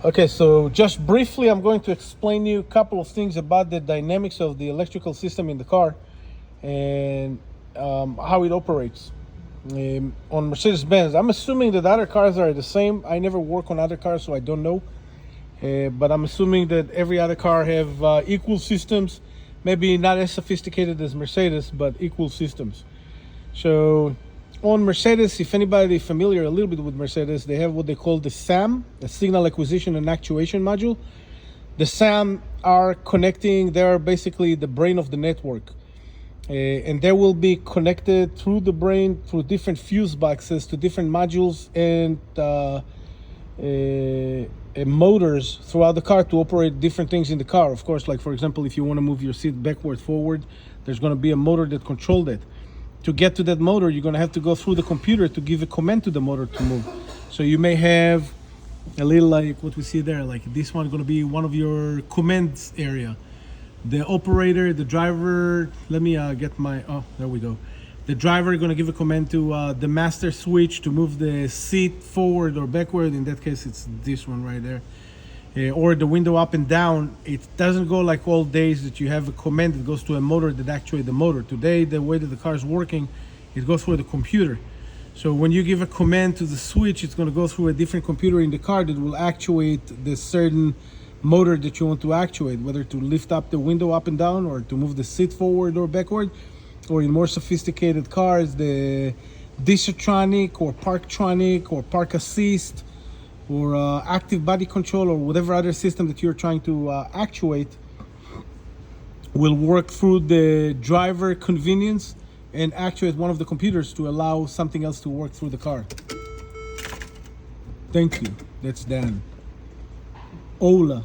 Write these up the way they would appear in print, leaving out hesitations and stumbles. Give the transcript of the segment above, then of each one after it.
Okay, so just briefly, I'm going to explain you a couple of things about the dynamics of the electrical system in the car and how it operates. On Mercedes-Benz, I'm assuming that other cars are the same. I never work on other cars, so I don't know. But I'm assuming that every other car have equal systems, maybe not as sophisticated as Mercedes, but equal systems. So on Mercedes, if anybody familiar a little bit with Mercedes, they have what they call the SAM, the Signal Acquisition and Actuation Module. The SAM are connecting, they're basically the brain of the network. And they will be connected through the brain, through different fuse boxes to different modules and motors throughout the car to operate different things in the car. Of course, like for example, if you want to move your seat backward, forward, there's going to be a motor that controls that. To get to that motor, you're going to have to go through the computer to give a command to the motor to move. So you may have a little like what we see there, like this one is going to be one of your commands area. The operator, the driver, let me get my, oh, there we go. The driver is going to give a command to the master switch to move the seat forward or backward. In that case, it's this one right there. Or the window up and down. It doesn't go like old days that you have a command that goes to a motor that actuates the motor. Today, the way that the car is working, it goes through the computer. So when you give a command to the switch, it's going to go through a different computer in the car that will actuate the certain motor that you want to actuate, whether to lift up the window up and down or to move the seat forward or backward, or in more sophisticated cars, the Distronic or Parktronic or Park Assist or active body control or whatever other system that you're trying to actuate will work through the driver convenience and actuate one of the computers to allow something else to work through the car. Thank you. That's Dan. Ola.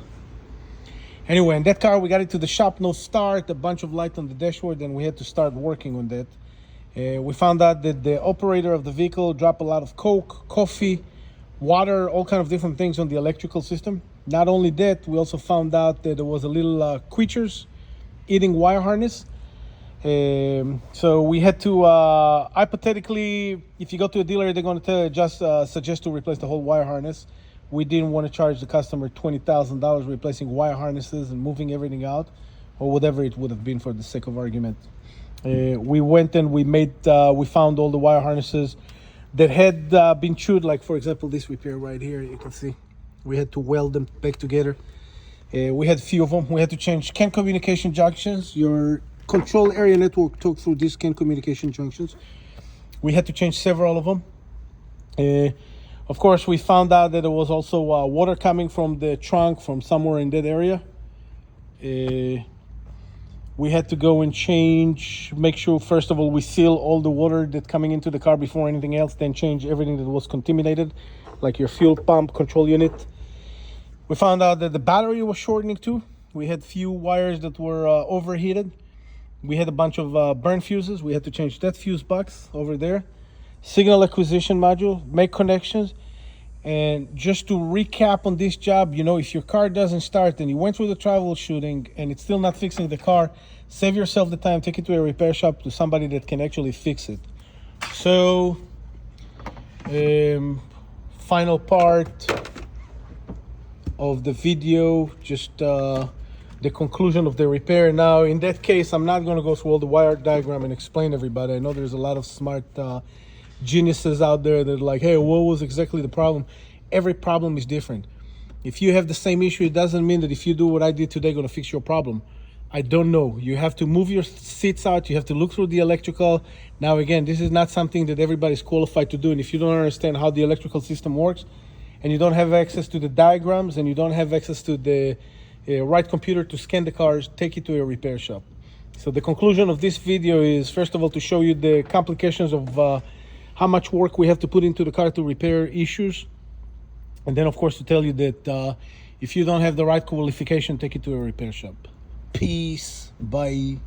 Anyway, in that car, we got it to the shop, no start, a bunch of light on the dashboard, and we had to start working on that. We found out that the operator of the vehicle dropped a lot of Coke, coffee, water, all kind of different things on the electrical system. Not only that, we also found out that there was a little creatures eating wire harness. So we had to, hypothetically, if you go to a dealer, they're going to just suggest to replace the whole wire harness. We didn't want to charge the customer $20,000 replacing wire harnesses and moving everything out, or whatever it would have been for the sake of argument. We went and we found all the wire harnesses that had been chewed, like for example, this repair right here, you can see. We had to weld them back together. We had a few of them. We had to change CAN communication junctions. Your control area network took through these CAN communication junctions. We had to change several of them. Of course, we found out that there was also water coming from the trunk from somewhere in that area. We had to go and make sure, first of all, we seal all the water that's coming into the car before anything else, then change everything that was contaminated, like your fuel pump, control unit. We found out that the battery was shortening too. We had few wires that were overheated. We had a bunch of burn fuses. We had to change that fuse box over there. Signal acquisition module, make connections. And just to recap on this job, you know, if your car doesn't start and you went through the troubleshooting and it's still not fixing the car, save yourself the time, take it to a repair shop, to somebody that can actually fix it. So, final part of the video, just the conclusion of the repair. Now, in that case, I'm not going to go through all the wire diagram and explain everybody. I know there's a lot of smart geniuses out there that are like, hey, what was exactly the problem? Every problem is different. If you have the same issue, it doesn't mean that if you do what I did today, going to fix your problem. I don't know. You have to move your seats out. You have to look through the electrical. Now, again, this is not something that everybody's qualified to do. And if you don't understand how the electrical system works, and you don't have access to the diagrams, and you don't have access to the right computer to scan the cars, take it to a repair shop. So the conclusion of this video is, first of all, to show you the complications of how much work we have to put into the car to repair issues. And then, of course, to tell you that if you don't have the right qualification, take it to a repair shop. Peace. Bye.